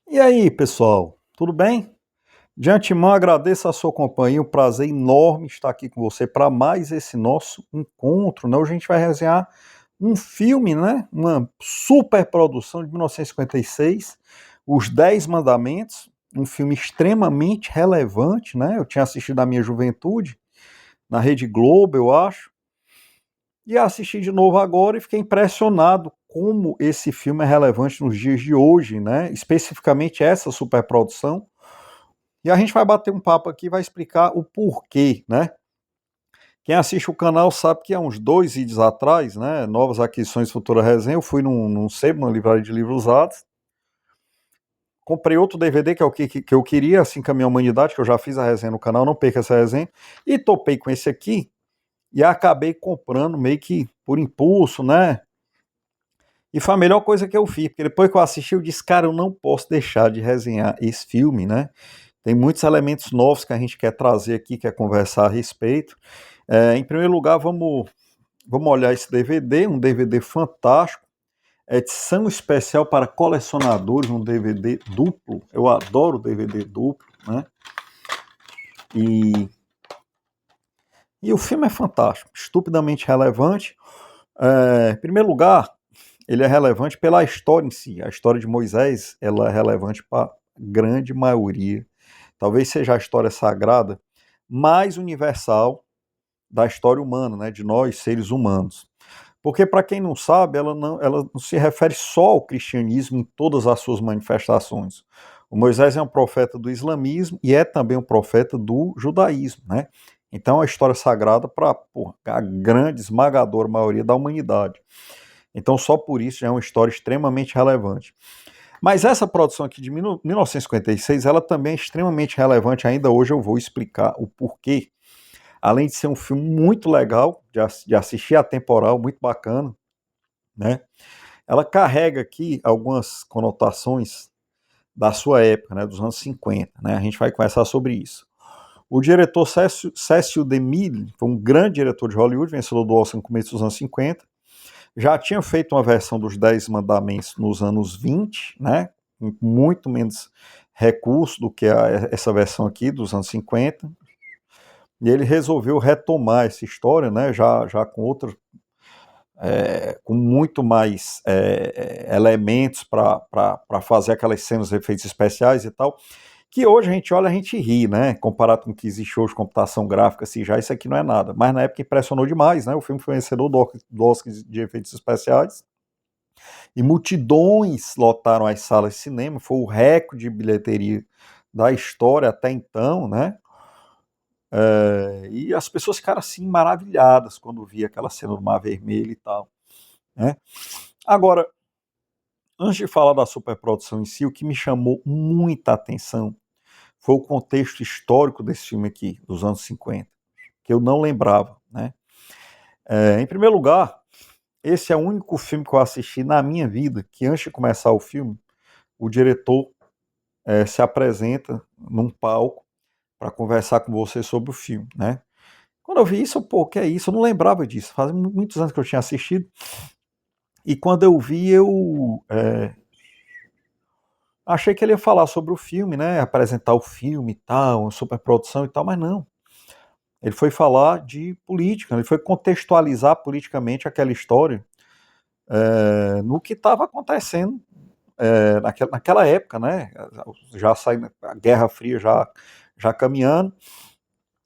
E aí, pessoal, tudo bem? De antemão, agradeço a sua companhia, um prazer enorme estar aqui com você para mais esse nosso encontro, né? Hoje a gente vai resenhar um filme, né? Uma super produção de 1956, Os Dez Mandamentos, um filme extremamente relevante, né? Eu tinha assistido na minha juventude, na Rede Globo, eu acho, e assisti de novo agora e fiquei impressionado como esse filme é relevante nos dias de hoje, né? Especificamente essa superprodução. E a gente vai bater um papo aqui e vai explicar o porquê, né? Quem assiste o canal sabe que há uns 2 vídeos atrás, né, novas aquisições futura resenha, eu fui num sebo, numa livraria de livros usados, comprei outro DVD, que é o que eu queria, Assim Caminha a Humanidade, que eu já fiz a resenha no canal, não perca essa resenha, e topei com esse aqui, e acabei comprando meio que por impulso, né? E foi a melhor coisa que eu fiz, porque depois que eu assisti, eu disse, cara, eu não posso deixar de resenhar esse filme, né? Tem muitos elementos novos que a gente quer trazer aqui, quer conversar a respeito. Em primeiro lugar, vamos olhar esse DVD, um DVD fantástico, edição especial para colecionadores, um DVD duplo. Eu adoro DVD duplo, né? E, e o filme é fantástico, estupidamente relevante. Em primeiro lugar, ele é relevante pela história em si. A história de Moisés, ela é relevante para a grande maioria. Talvez seja a história sagrada mais universal da história humana, né, de nós, seres humanos. Porque, para quem não sabe, ela não se refere só ao cristianismo em todas as suas manifestações. O Moisés é um profeta do islamismo e é também um profeta do judaísmo, né? Então, é a história sagrada para a grande, esmagadora maioria da humanidade. Então, só por isso já é uma história extremamente relevante. Mas essa produção aqui de 1956, ela também é extremamente relevante. Ainda hoje eu vou explicar o porquê. Além de ser um filme muito legal, de assistir, atemporal, muito bacana, né? Ela carrega aqui algumas conotações da sua época, né, dos anos 50, né? A gente vai conversar sobre isso. O diretor Cecil DeMille foi um grande diretor de Hollywood, vencedor do Oscar no começo dos anos 50. Já tinha feito uma versão dos Dez Mandamentos nos anos 20, né? Com muito menos recurso do que essa versão aqui dos anos 50. E ele resolveu retomar essa história, né? Já com outra, com muito mais elementos para fazer aquelas cenas, efeitos especiais e tal, que hoje a gente olha, a gente ri, né? Comparado com o que existe hoje, computação gráfica, assim, já isso aqui não é nada. Mas na época impressionou demais, né? O filme foi vencedor do Oscar de efeitos especiais e multidões lotaram as salas de cinema, foi o recorde de bilheteria da história até então, né? E as pessoas ficaram assim maravilhadas quando via aquela cena do Mar Vermelho e tal, né? Agora, antes de falar da superprodução em si, o que me chamou muita atenção foi o contexto histórico desse filme aqui, dos anos 50, que eu não lembrava, né? Em primeiro lugar, esse é o único filme que eu assisti na minha vida que antes de começar o filme, o diretor se apresenta num palco para conversar com você sobre o filme, né? Quando eu vi isso, pô, que é isso? Eu não lembrava disso. Faz muitos anos que eu tinha assistido. E quando eu vi, eu achei que ele ia falar sobre o filme, né? Apresentar o filme e tal, uma superprodução e tal, mas não. Ele foi falar de política, ele foi contextualizar politicamente aquela história no que estava acontecendo naquela época, né? Já saindo, a Guerra Fria já caminhando.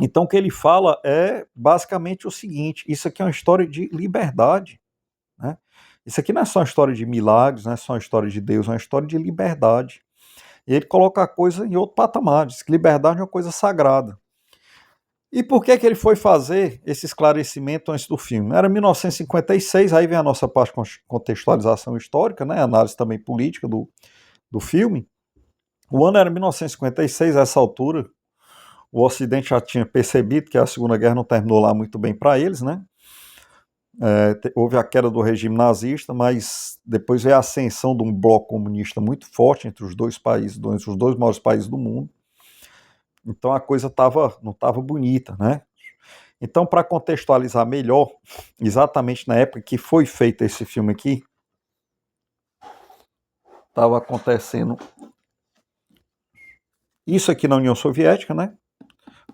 Então, o que ele fala é basicamente o seguinte: isso aqui é uma história de liberdade, né? Isso aqui não é só uma história de milagres, não é só uma história de Deus, é uma história de liberdade. E ele coloca a coisa em outro patamar, diz que liberdade é uma coisa sagrada. E por que ele foi fazer esse esclarecimento antes do filme? Era 1956, aí vem a nossa parte de contextualização histórica, né? Análise também política do filme. O ano era 1956, a essa altura, o Ocidente já tinha percebido que a Segunda Guerra não terminou lá muito bem para eles, né? Houve a queda do regime nazista, mas depois veio a ascensão de um bloco comunista muito forte entre os dois países, entre os dois maiores países do mundo. Então a coisa não estava bonita, né? Então, para contextualizar melhor, exatamente na época que foi feito esse filme aqui, estava acontecendo Isso aqui na União Soviética, né?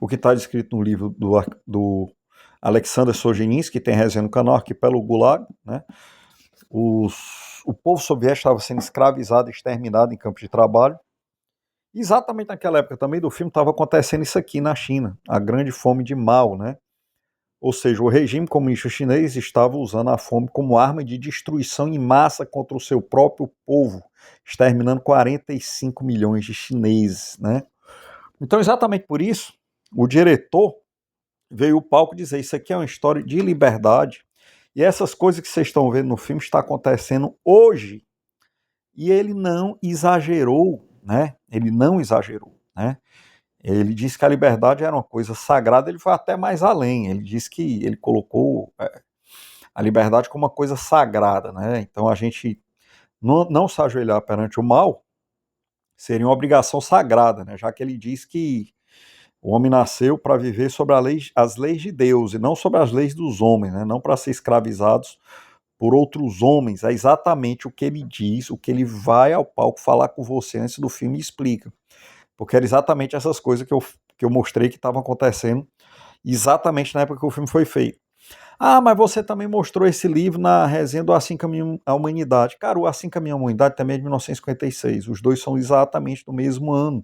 O que está descrito no livro do Alexander Solzhenitsyn, que tem resenha no canal, Arquipélago Gulag, né? O povo soviético estava sendo escravizado e exterminado em campos de trabalho. Exatamente naquela época também do filme estava acontecendo isso aqui na China, a grande fome de Mao, né? Ou seja, o regime comunista chinês estava usando a fome como arma de destruição em massa contra o seu próprio povo, exterminando 45 milhões de chineses, né? Então, exatamente por isso, o diretor veio ao palco dizer: isso aqui é uma história de liberdade, e essas coisas que vocês estão vendo no filme estão acontecendo hoje. E ele não exagerou, né? Ele não exagerou, né? Ele disse que a liberdade era uma coisa sagrada, ele foi até mais além. Ele disse que ele colocou a liberdade como uma coisa sagrada, né? Então a gente não se ajoelhar perante o mal seria uma obrigação sagrada, né? Já que ele diz que o homem nasceu para viver sobre as leis de Deus e não sobre as leis dos homens, né? Não para ser escravizados por outros homens. É exatamente o que ele diz, o que ele vai ao palco falar com você antes do filme e explica. Porque era exatamente essas coisas que eu mostrei que estavam acontecendo exatamente na época que o filme foi feito. Ah, mas você também mostrou esse livro na resenha do Assim Caminha a Humanidade. Cara, o Assim Caminha a Humanidade também é de 1956. Os dois são exatamente do mesmo ano.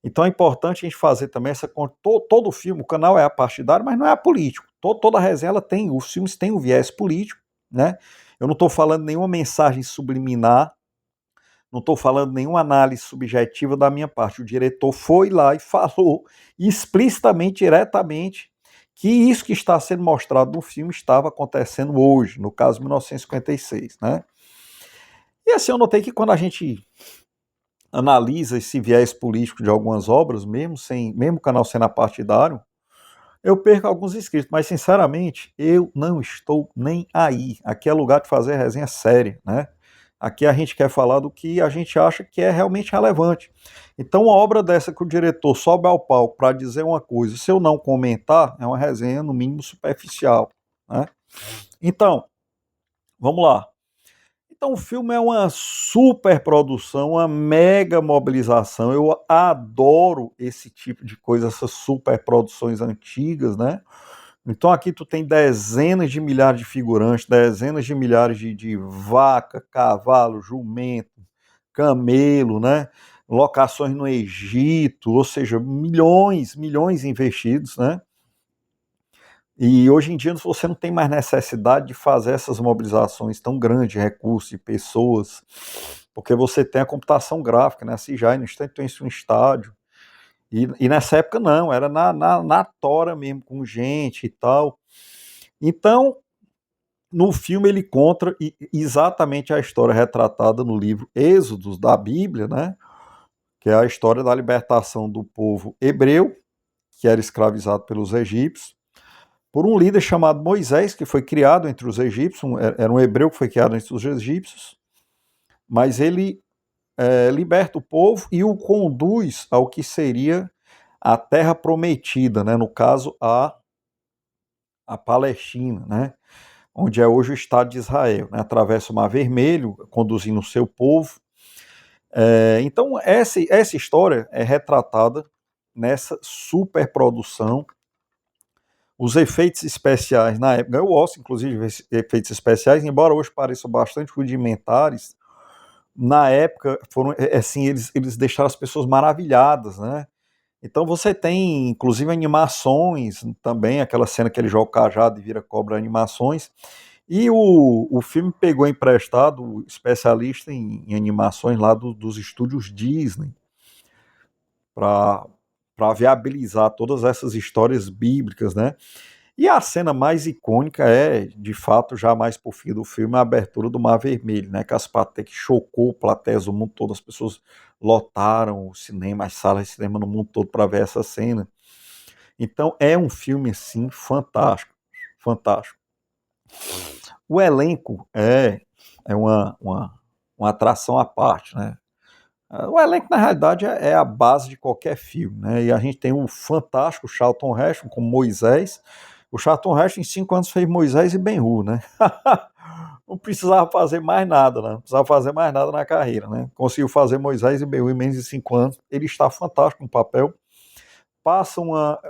Então é importante a gente fazer também essa conta. Todo filme, o canal é apartidário, mas não é apolítico. Toda resenha ela tem, os filmes têm o viés político, né? Eu não estou falando nenhuma mensagem subliminar, não estou falando nenhuma análise subjetiva da minha parte. O diretor foi lá e falou explicitamente, diretamente, que isso que está sendo mostrado no filme estava acontecendo hoje, no caso 1956, né? E assim, eu notei que quando a gente analisa esse viés político de algumas obras, mesmo o canal sendo apartidário, eu perco alguns inscritos, mas sinceramente, eu não estou nem aí. Aqui é lugar de fazer resenha séria, né? Aqui a gente quer falar do que a gente acha que é realmente relevante. Então, uma obra dessa que o diretor sobe ao palco para dizer uma coisa, se eu não comentar, é uma resenha no mínimo superficial, né? Então, vamos lá. Então, o filme é uma super produção, uma mega mobilização. Eu adoro esse tipo de coisa, essas super produções antigas, né? Então, aqui tu tem dezenas de milhares de figurantes, dezenas de milhares de vaca, cavalo, jumento, camelo, né? Locações no Egito, ou seja, milhões investidos, né? E hoje em dia você não tem mais necessidade de fazer essas mobilizações tão grandes de recursos e pessoas, porque você tem a computação gráfica, né? Assim, já no instante tem isso um estádio. E nessa época não, era na tora mesmo, com gente e tal. Então, no filme ele conta exatamente a história retratada no livro Êxodos da Bíblia, né? Que é a história da libertação do povo hebreu, que era escravizado pelos egípcios, por um líder chamado Moisés, que foi criado entre os egípcios, era um hebreu que foi criado entre os egípcios, mas ele liberta o povo e o conduz ao que seria a terra prometida, né? No caso, a Palestina, né? Onde é hoje o Estado de Israel, né? Atravessa o Mar Vermelho, conduzindo o seu povo. Então, essa história é retratada nessa superprodução. Os efeitos especiais na época, eu gosto inclusive de efeitos especiais, embora hoje pareçam bastante rudimentares, na época foram assim, eles deixaram as pessoas maravilhadas, né? Então você tem inclusive animações também, aquela cena que ele joga o cajado e vira cobra, animações. E o filme pegou emprestado o especialista em animações lá dos estúdios Disney para viabilizar todas essas histórias bíblicas, né? E a cena mais icônica é, de fato, já mais por fim do filme, a abertura do Mar Vermelho, né? Que as plateias que chocou plateias do mundo todo, as pessoas lotaram o cinema, as salas de cinema no mundo todo para ver essa cena. Então é um filme assim fantástico, fantástico. O elenco é uma atração à parte, né? O elenco, na realidade, é a base de qualquer filme, né? E a gente tem o fantástico Charlton Heston como Moisés. O Charlton Heston, em 5 anos, fez Moisés e Ben-Hur, né? não precisava fazer mais nada, né? Não precisava fazer mais nada na carreira, né? Conseguiu fazer Moisés e Beú em menos de 5 anos. Ele está fantástico no papel.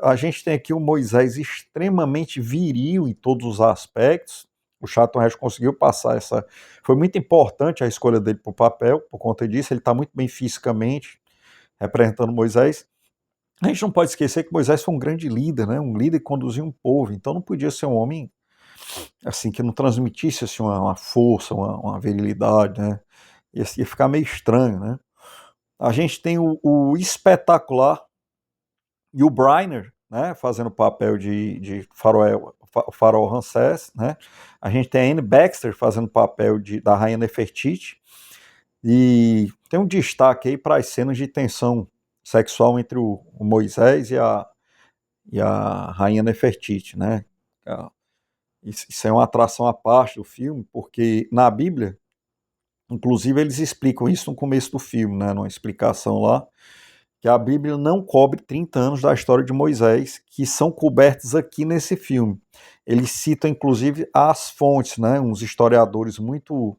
A gente tem aqui um Moisés extremamente viril em todos os aspectos. O Charlton Heston conseguiu passar essa. Foi muito importante a escolha dele para o papel, por conta disso. Ele está muito bem fisicamente, representando Moisés. A gente não pode esquecer que Moisés foi um grande líder, né? Um líder que conduzia um povo. Então não podia ser um homem assim que não transmitisse assim, uma força, uma virilidade, né? Ia ficar meio estranho, né? A gente tem o espetacular e o Briner, né, fazendo o papel de Faraó Ramsés, né? A gente tem a Anne Baxter fazendo o papel da Rainha Nefertiti, e tem um destaque aí para as cenas de tensão sexual entre o Moisés e a Rainha Nefertiti, né? Isso é uma atração à parte do filme, porque na Bíblia, inclusive eles explicam isso no começo do filme, né, numa explicação lá, que a Bíblia não cobre 30 anos da história de Moisés, que são cobertos aqui nesse filme. Eles citam, inclusive, as fontes, né, uns historiadores muito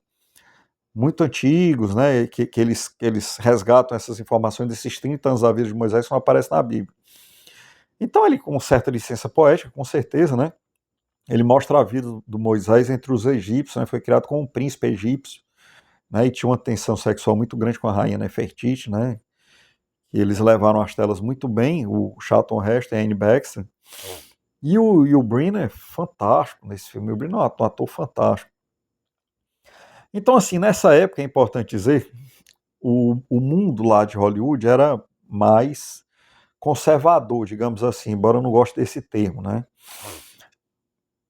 antigos, né, que eles resgatam essas informações desses 30 anos da vida de Moisés que não aparecem na Bíblia. Então ele, com certa licença poética, com certeza, né, ele mostra a vida do Moisés entre os egípcios, né, foi criado como um príncipe egípcio, né, e tinha uma tensão sexual muito grande com a rainha Nefertiti, né, e eles levaram as telas muito bem, o Charlton Heston e a Anne Baxter. E o Brina é fantástico nesse filme. O Brina é um ator fantástico. Então, assim, nessa época, é importante dizer, o mundo lá de Hollywood era mais conservador, digamos assim, embora eu não goste desse termo, né?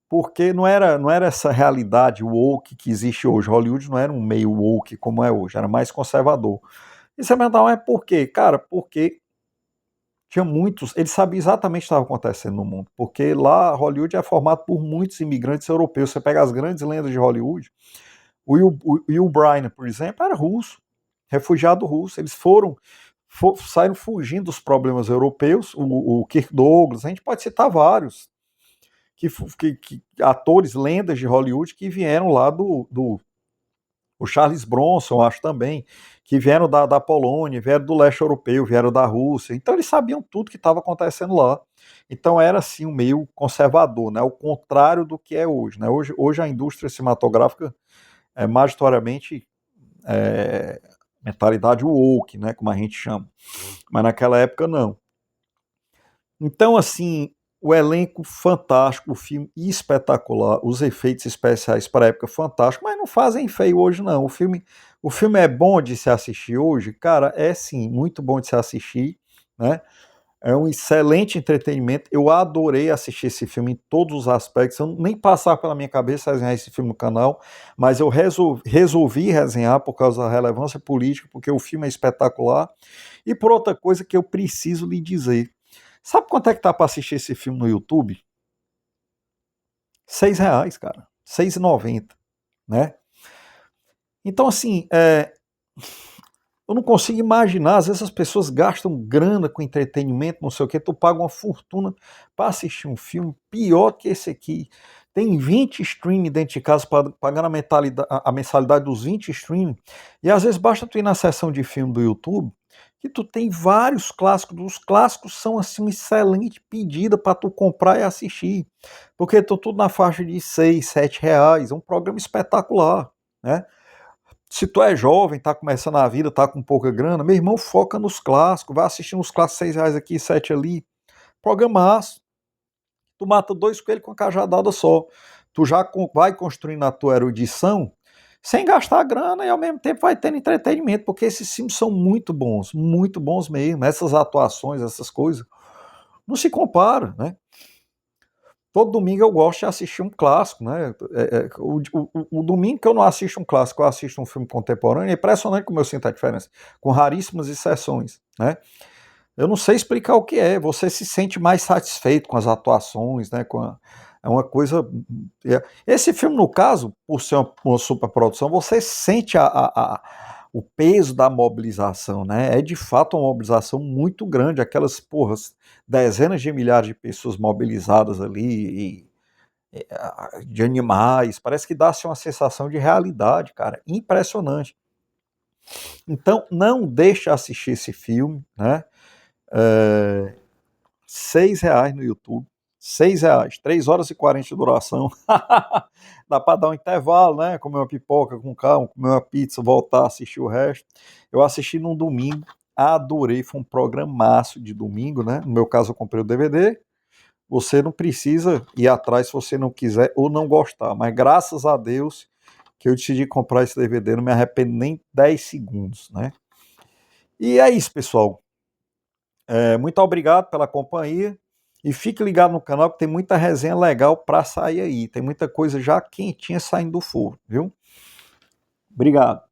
Porque não era essa realidade woke que existe hoje. Hollywood não era um meio woke como é hoje, era mais conservador. E você vai perguntar, mas por quê? Cara, porque tinha muitos, ele sabia exatamente o que estava acontecendo no mundo, porque lá Hollywood é formado por muitos imigrantes europeus. Você pega as grandes lendas de Hollywood, o Will Brynner, por exemplo, era russo, refugiado russo. Eles saíram fugindo dos problemas europeus. O Kirk Douglas, a gente pode citar vários atores, lendas de Hollywood que vieram lá o Charles Bronson, acho também, que vieram da Polônia, vieram do leste europeu, vieram da Rússia. Então eles sabiam tudo que estava acontecendo lá. Então era assim um meio conservador, né? O contrário do que é hoje, né? Hoje a indústria cinematográfica é majoritariamente mentalidade woke, né? Como a gente chama. Mas naquela época não. Então, assim, o elenco fantástico, o filme espetacular, os efeitos especiais para a época fantástico, mas não fazem feio hoje não. O filme é bom de se assistir hoje? Cara, é sim, muito bom de se assistir, né? É um excelente entretenimento. Eu adorei assistir esse filme em todos os aspectos. Eu nem passar pela minha cabeça resenhar esse filme no canal, mas eu resolvi resenhar por causa da relevância política, porque o filme é espetacular. E por outra coisa que eu preciso lhe dizer. Sabe quanto é que tá para assistir esse filme no YouTube? R$ 6, cara. 6,90, né? Então, assim, eu não consigo imaginar. Às vezes as pessoas gastam grana com entretenimento, não sei o que, tu paga uma fortuna para assistir um filme pior que esse aqui. Tem 20 streams dentro de casa, pagando a mensalidade dos 20 streams, e às vezes basta tu ir na seção de filme do YouTube, que tu tem vários clássicos. Os clássicos são assim uma excelente pedida para tu comprar e assistir, porque estão tudo na faixa de 6, R$ 7. É um programa espetacular, né? Se tu é jovem, tá começando a vida, tá com pouca grana, meu irmão, foca nos clássicos, vai assistindo os clássicos, R$ 6 aqui, 7 ali. Programaço. Tu mata dois coelhos com a cajadada só. Tu já vai construindo a tua erudição sem gastar grana, e ao mesmo tempo vai tendo entretenimento, porque esses filmes são muito bons mesmo. Essas atuações, essas coisas, não se compara, né? Todo domingo eu gosto de assistir um clássico, né? O domingo que eu não assisto um clássico, eu assisto um filme contemporâneo. É impressionante como eu sinto a diferença, com raríssimas exceções, né? Eu não sei explicar o que é. Você se sente mais satisfeito com as atuações, né? É uma coisa. Esse filme, no caso, por ser uma superprodução, você sente o peso da mobilização, né? É de fato uma mobilização muito grande, aquelas porras, dezenas de milhares de pessoas mobilizadas ali, de animais, parece que dá-se uma sensação de realidade, cara, impressionante. Então, não deixe assistir esse filme, né? É, R$ 6 no YouTube, R$ 6, 3 horas e 40 de duração. Dá para dar um intervalo, né? Comer uma pipoca com calma, comer uma pizza, voltar a assistir o resto. Eu assisti num domingo, adorei, foi um programaço de domingo, né? No meu caso, eu comprei o DVD. Você não precisa ir atrás se você não quiser ou não gostar, mas graças a Deus que eu decidi comprar esse DVD, não me arrependo nem 10 segundos, né? E é isso, pessoal. Muito obrigado pela companhia e fique ligado no canal que tem muita resenha legal para sair aí. Tem muita coisa já quentinha saindo do forno, viu? Obrigado.